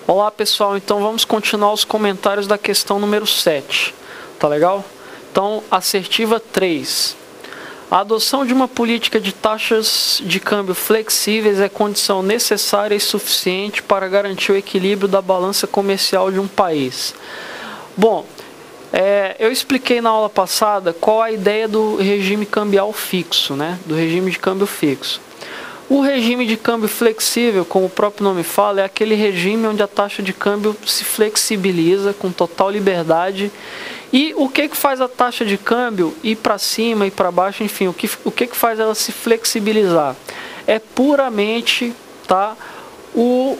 Olá pessoal, então vamos continuar os comentários da questão número 7, tá legal? Então, assertiva 3. A adoção de uma política de taxas de câmbio flexíveis é condição necessária e suficiente para garantir o equilíbrio da balança comercial de um país. Bom, eu expliquei na aula passada qual a ideia do regime cambial fixo, né? Do regime de câmbio fixo. O regime de câmbio flexível, como o próprio nome fala, é aquele regime onde a taxa de câmbio se flexibiliza com total liberdade. E o que faz a taxa de câmbio ir para cima e para baixo, enfim, o que faz ela se flexibilizar? É puramente, tá, o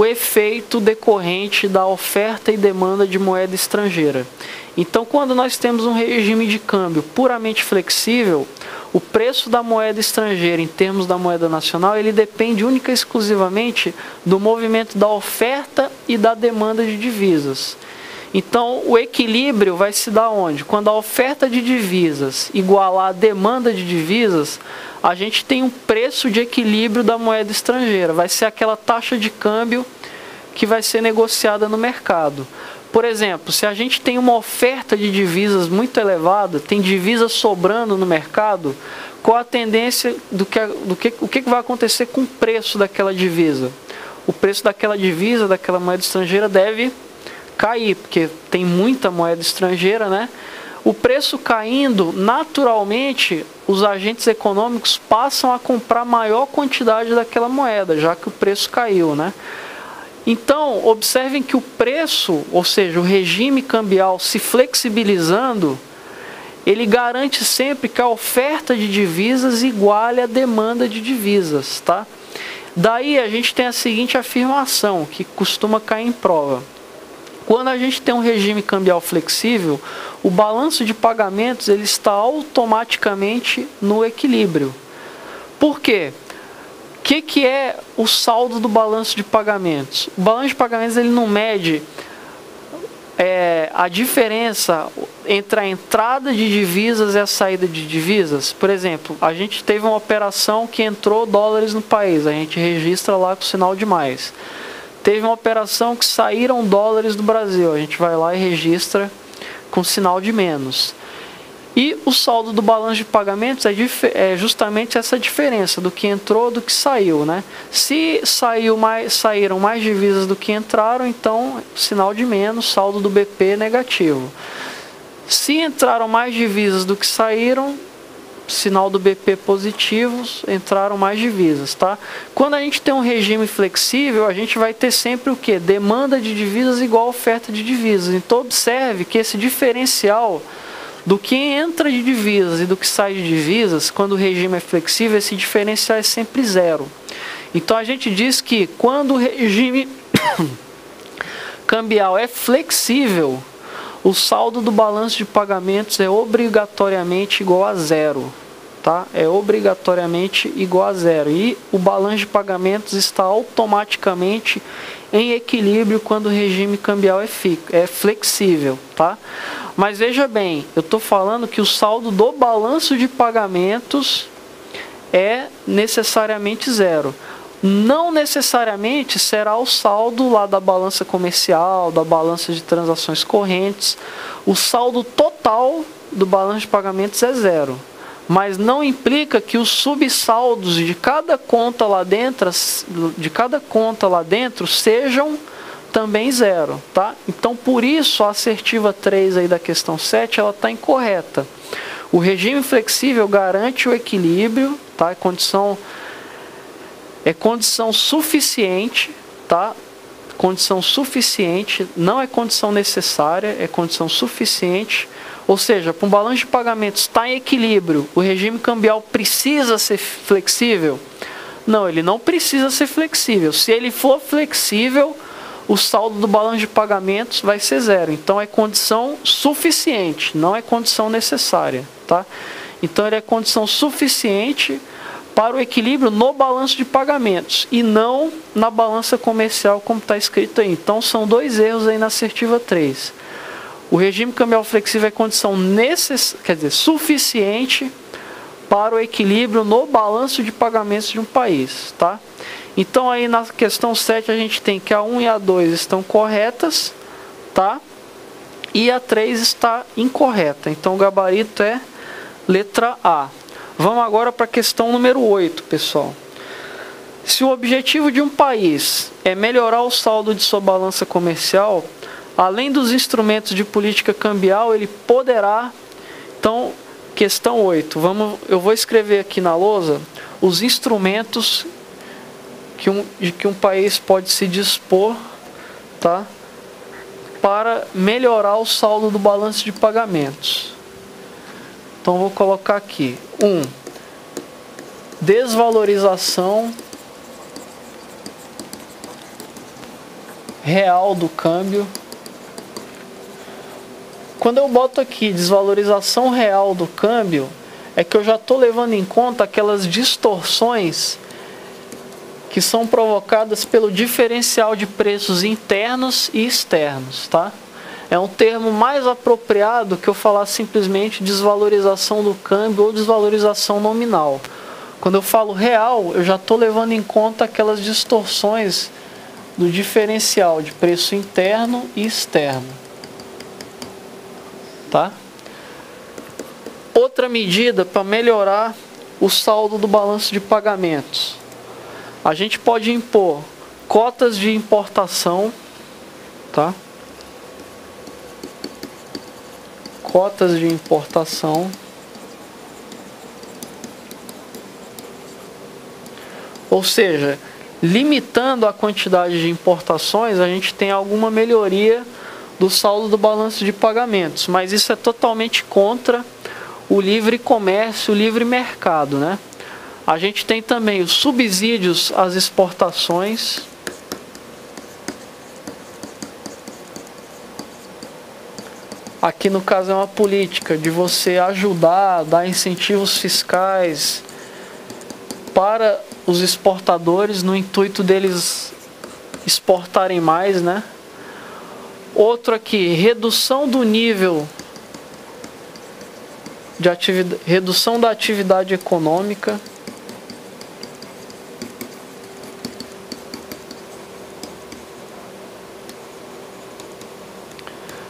efeito decorrente da oferta e demanda de moeda estrangeira. Então, quando nós temos um regime de câmbio puramente flexível, o preço da moeda estrangeira em termos da moeda nacional, ele depende única e exclusivamente do movimento da oferta e da demanda de divisas. Então, o equilíbrio vai se dar onde? Quando a oferta de divisas igualar a demanda de divisas, a gente tem um preço de equilíbrio da moeda estrangeira. Vai ser aquela taxa de câmbio que vai ser negociada no mercado. Por exemplo, se a gente tem uma oferta de divisas muito elevada, tem divisas sobrando no mercado, qual a tendência o que vai acontecer com o preço daquela divisa? O preço daquela divisa, daquela moeda estrangeira deve cair, porque tem muita moeda estrangeira, né? O preço caindo, naturalmente, os agentes econômicos passam a comprar maior quantidade daquela moeda, já que o preço caiu, né? Então, observem que o preço, ou seja, o regime cambial se flexibilizando, ele garante sempre que a oferta de divisas iguale a demanda de divisas, tá? Daí a gente tem a seguinte afirmação, que costuma cair em prova. Quando a gente tem um regime cambial flexível, o balanço de pagamentos ele está automaticamente no equilíbrio. Por quê? O que é o saldo do balanço de pagamentos? O balanço de pagamentos ele não mede a diferença entre a entrada de divisas e a saída de divisas. Por exemplo, a gente teve uma operação que entrou dólares no país, a gente registra lá com o sinal de mais. Teve uma operação que saíram dólares do Brasil, a gente vai lá e registra com sinal de menos. E o saldo do balanço de pagamentos é justamente essa diferença do que entrou do que saiu, né? Se saíram mais divisas do que entraram, então sinal de menos, saldo do BP negativo. Se entraram mais divisas do que saíram, sinal do BP positivo, entraram mais divisas, tá? Quando a gente tem um regime flexível, a gente vai ter sempre o quê? Demanda de divisas igual a oferta de divisas. Então observe que esse diferencial do que entra de divisas e do que sai de divisas, quando o regime é flexível, esse diferencial é sempre zero. Então a gente diz que quando o regime cambial é flexível, o saldo do balanço de pagamentos é obrigatoriamente igual a zero. Tá? É obrigatoriamente igual a zero. E o balanço de pagamentos está automaticamente em equilíbrio quando o regime cambial é flexível. Tá? Mas veja bem, eu estou falando que o saldo do balanço de pagamentos é necessariamente zero. Não necessariamente será o saldo lá da balança comercial, da balança de transações correntes. O saldo total do balanço de pagamentos é zero. Mas não implica que os subsaldos de cada conta lá dentro, sejam também zero, tá? Então, por isso, a assertiva 3 aí da questão 7, ela está incorreta. O regime flexível garante o equilíbrio, tá? É condição suficiente, tá? Condição suficiente, não é condição necessária, é condição suficiente. Ou seja, para um balanço de pagamentos estar em equilíbrio, o regime cambial precisa ser flexível? Não, ele não precisa ser flexível. Se ele for flexível, o saldo do balanço de pagamentos vai ser zero. Então é condição suficiente, não é condição necessária, tá? Então ele é condição suficiente para o equilíbrio no balanço de pagamentos e não na balança comercial, como está escrito aí. Então são dois erros aí na assertiva 3. O regime cambial flexível é condição suficiente para o equilíbrio no balanço de pagamentos de um país, tá? Então aí na questão 7 a gente tem que a 1 e a 2 estão corretas, tá? E a 3 está incorreta. Então o gabarito é letra A. Vamos agora para a questão número 8, pessoal. Se o objetivo de um país é melhorar o saldo de sua balança comercial, além dos instrumentos de política cambial, ele poderá... Então, questão 8. Eu vou escrever aqui na lousa os instrumentos de que um país pode se dispor, tá? Para melhorar o saldo do balanço de pagamentos. Então, vou colocar aqui. 1. Desvalorização real do câmbio. Quando eu boto aqui desvalorização real do câmbio, é que eu já estou levando em conta aquelas distorções que são provocadas pelo diferencial de preços internos e externos, tá? É um termo mais apropriado que eu falar simplesmente desvalorização do câmbio ou desvalorização nominal. Quando eu falo real, eu já estou levando em conta aquelas distorções do diferencial de preço interno e externo, tá? Outra medida para melhorar o saldo do balanço de pagamentos. A gente pode impor cotas de importação, tá? Cotas de importação. Ou seja, limitando a quantidade de importações, a gente tem alguma melhoria do saldo do balanço de pagamentos, mas isso é totalmente contra o livre comércio, o livre mercado, né? A gente tem também os subsídios às exportações. Aqui no caso é uma política de você ajudar, dar incentivos fiscais para os exportadores no intuito deles exportarem mais, né? Outro aqui, redução do nível de atividade, redução da atividade econômica.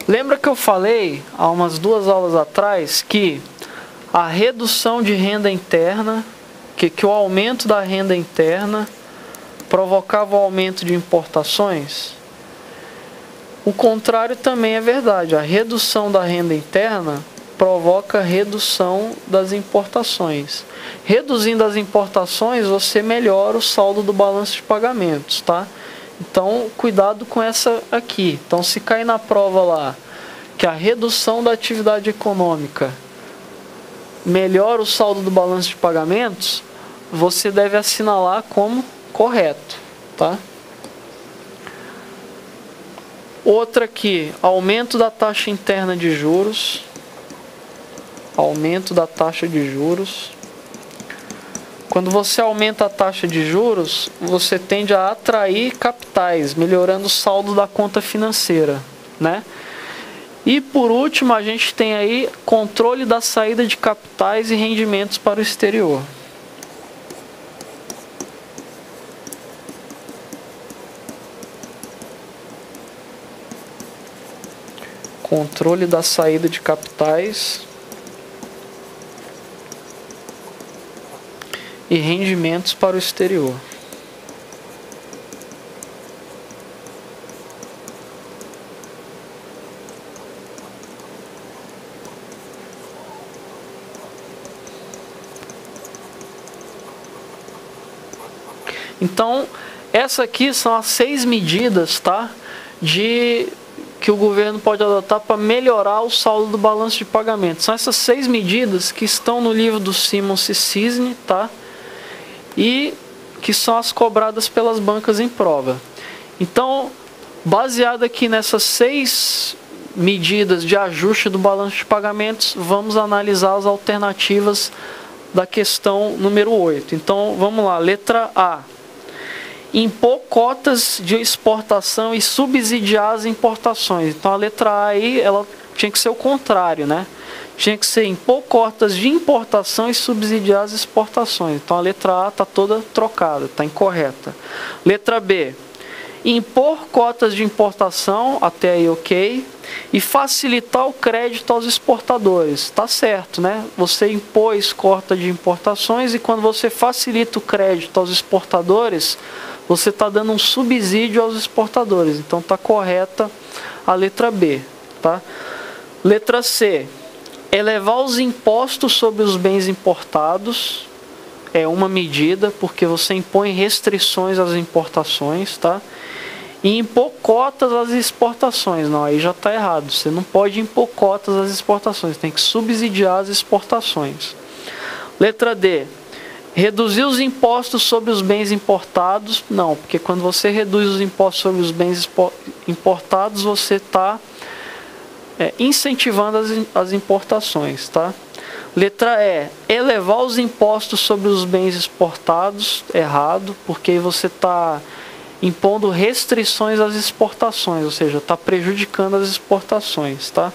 Lembra que eu falei há umas 2 aulas atrás que a redução de renda interna, que o aumento da renda interna provocava o aumento de importações? O contrário também é verdade. A redução da renda interna provoca redução das importações. Reduzindo as importações, você melhora o saldo do balanço de pagamentos, tá? Então, cuidado com essa aqui. Então, se cair na prova lá que a redução da atividade econômica melhora o saldo do balanço de pagamentos, você deve assinalar como correto, tá? Outra aqui, aumento da taxa interna de juros. Aumento da taxa de juros. Quando você aumenta a taxa de juros, você tende a atrair capitais, melhorando o saldo da conta financeira, né? E por último, a gente tem aí controle da saída de capitais e rendimentos para o exterior. Controle da saída de capitais e rendimentos para o exterior. Então, essa aqui são as 6 medidas, tá? Que o governo pode adotar para melhorar o saldo do balanço de pagamento. São essas 6 medidas que estão no livro do Simons e Cisne, tá? E que são as cobradas pelas bancas em prova. Então, baseado aqui nessas 6 medidas de ajuste do balanço de pagamentos, vamos analisar as alternativas da questão número 8. Então, vamos lá, letra A. Impor cotas de exportação e subsidiar as importações. Então, a letra A aí, ela tinha que ser o contrário, né? Tinha que ser impor cotas de importação e subsidiar as exportações. Então a letra A está toda trocada, está incorreta. Letra B, impor cotas de importação, até aí ok, e facilitar o crédito aos exportadores. Está certo, né? Você impôs cota de importações e quando você facilita o crédito aos exportadores, você está dando um subsídio aos exportadores. Então está correta a letra B, tá? Letra C, elevar os impostos sobre os bens importados é uma medida, porque você impõe restrições às importações, tá? E impor cotas às exportações, não, aí já está errado. Você não pode impor cotas às exportações, tem que subsidiar as exportações. Letra D, reduzir os impostos sobre os bens importados, não, porque quando você reduz os impostos sobre os bens importados, você está incentivando as importações, tá? Letra E, elevar os impostos sobre os bens exportados, errado, porque você está impondo restrições às exportações, ou seja, está prejudicando as exportações, tá?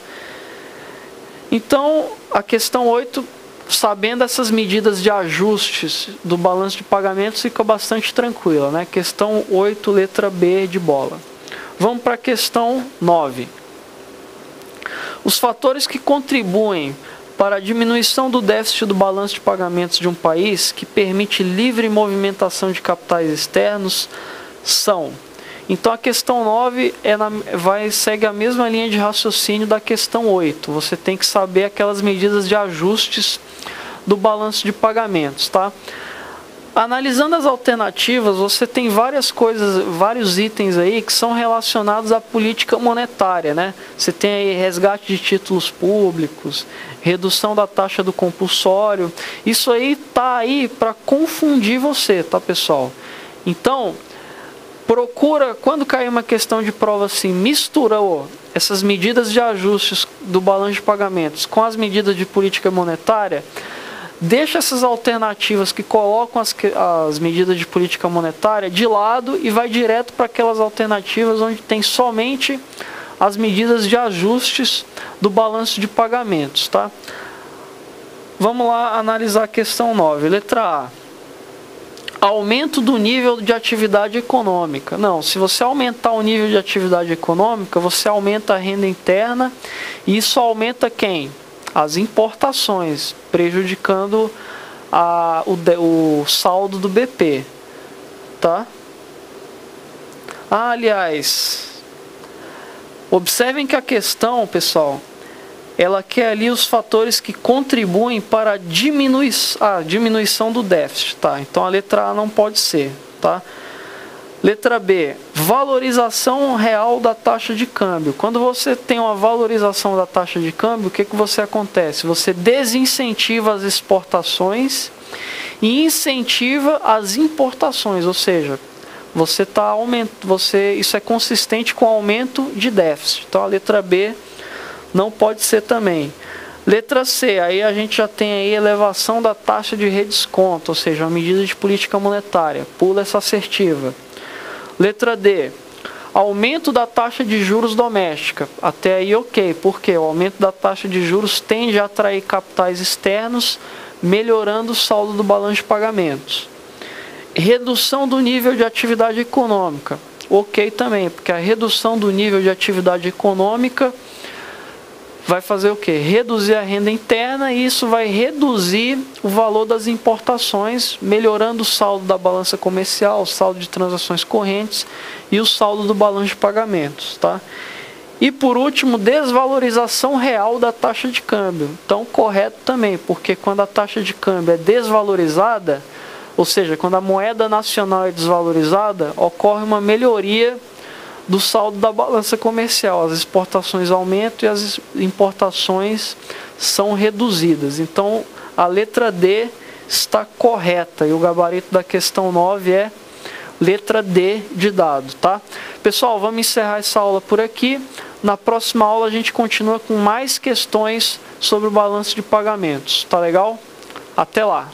Então, a questão 8, sabendo essas medidas de ajustes do balanço de pagamentos, fica bastante tranquila, né? Questão 8, letra B de bola. Vamos para a questão 9. Os fatores que contribuem para a diminuição do déficit do balanço de pagamentos de um país que permite livre movimentação de capitais externos são. Então a questão 9 segue a mesma linha de raciocínio da questão 8. Você tem que saber aquelas medidas de ajustes do balanço de pagamentos, tá? Analisando as alternativas, você tem vários itens aí que são relacionados à política monetária, né? Você tem aí resgate de títulos públicos, redução da taxa do compulsório. Isso aí tá aí para confundir você, tá, pessoal? Então, procura, quando cair uma questão de prova assim, misturou essas medidas de ajustes do balanço de pagamentos com as medidas de política monetária, deixa essas alternativas que colocam as medidas de política monetária de lado e vai direto para aquelas alternativas onde tem somente as medidas de ajustes do balanço de pagamentos, tá? Vamos lá analisar a questão 9. Letra A. Aumento do nível de atividade econômica. Não, se você aumentar o nível de atividade econômica, você aumenta a renda interna e isso aumenta quem? As importações, prejudicando o saldo do BP, tá? Aliás, observem que a questão, pessoal, ela quer ali os fatores que contribuem para a diminuição do déficit, tá? Então a letra A não pode ser, tá? Letra B, valorização real da taxa de câmbio. Quando você tem uma valorização da taxa de câmbio, o que que acontece? Você desincentiva as exportações e incentiva as importações, ou seja, isso é consistente com o aumento de déficit. Então a letra B não pode ser também. Letra C, aí a gente já tem aí elevação da taxa de redesconto, ou seja, uma medida de política monetária. Pula essa assertiva. Letra D, aumento da taxa de juros doméstica. Até aí ok, porque o aumento da taxa de juros tende a atrair capitais externos, melhorando o saldo do balanço de pagamentos. Redução do nível de atividade econômica. Ok também, porque a redução do nível de atividade econômica vai fazer o quê? Reduzir a renda interna e isso vai reduzir o valor das importações, melhorando o saldo da balança comercial, o saldo de transações correntes e o saldo do balanço de pagamentos, tá? E por último, desvalorização real da taxa de câmbio. Então, correto também, porque quando a taxa de câmbio é desvalorizada, ou seja, quando a moeda nacional é desvalorizada, ocorre uma melhoria do saldo da balança comercial. As exportações aumentam e as importações são reduzidas. Então, a letra D está correta e o gabarito da questão 9 é letra D de dado, tá? Pessoal, vamos encerrar essa aula por aqui. Na próxima aula a gente continua com mais questões sobre o balanço de pagamentos. Tá legal? Até lá!